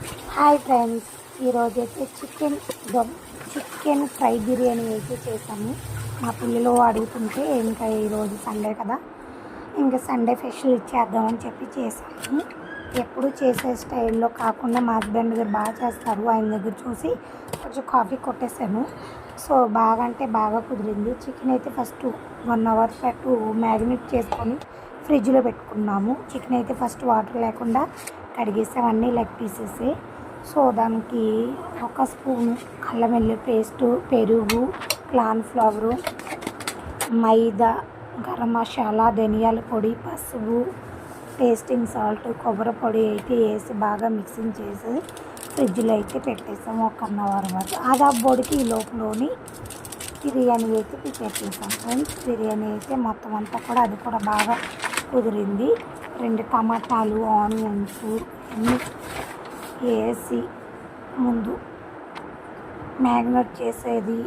Hi friends, ఈరోజైతే chicken fry biryani అయితే చేసాము. మా పిల్లలు అడుగుతుంటే ఇంకా ఈరోజు సండే కదా, ఇంకా సండే స్పెషల్ ఇచ్చేద్దామని చెప్పి చేసాము. ఎప్పుడు చేసే స్టైల్లో కాకుండా మా హస్బెండ్ దగ్గర బాగా చేస్తారు, ఆయన దగ్గర చూసి కొంచెం కాఫీ కొట్టేసాను. సో బాగా అంటే బాగా కుదిరింది. చికెన్ అయితే ఫస్ట్ 1 అవర్ పాటు మ్యారినేట్ చేసుకొని ఫ్రిడ్జ్లో పెట్టుకున్నాము. చికెన్ అయితే ఫస్ట్ వాటర్ లేకుండా కడిగేసాం, అన్నీ లెగ్ పీసెస్. సో దానికి 1 స్పూను అల్లం వెల్లుల్లి పేస్టు, పెరుగు, కార్న్‌ఫ్లవరు, మైదా, గరం మసాలా, ధనియాల పొడి, పసుపు, టేస్టింగ్ సాల్ట్, కొబ్బరి పొడి అయితే వేసి బాగా మిక్సింగ్ చేసి ఫ్రిడ్జ్లో అయితే పెట్టేసాము 1 అవర్ వరకు. ఆదా పొడికి ఈ లోపలని బిర్యానీ అయితే ప్రిపేర్ చేసాం ఫ్రెండ్స్. బిర్యానీ అయితే మొత్తం అంతా కూడా అది కూడా బాగా కుదిరింది. 2 టమాటాలు, ఆనియన్స్ అన్నీ వేసి ముందు మ్యాగ్నేట్ చేసేది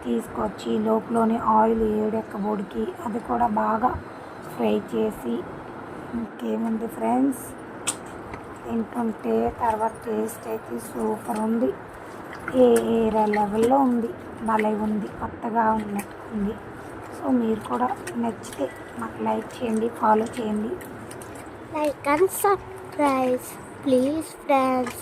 తీసుకొచ్చి లోపలని ఆయిల్ వేడెక్కబోడికి అది కూడా బాగా ఫ్రై చేసి, ఇంకేముంది ఫ్రెండ్స్, తింటుంటే తర్వాత టేస్ట్ అయితే సూపర్ ఉంది. వేరే లెవెల్లో ఉంది, భలే ఉంది, కొత్తగా ఉన్నట్టుంది. సో మీరు కూడా నచ్చితే మాకు లైక్ చేయండి, ఫాలో చేయండి. Like and subscribe, please friends.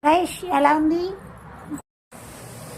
రైష్ ఎలా ఉంది?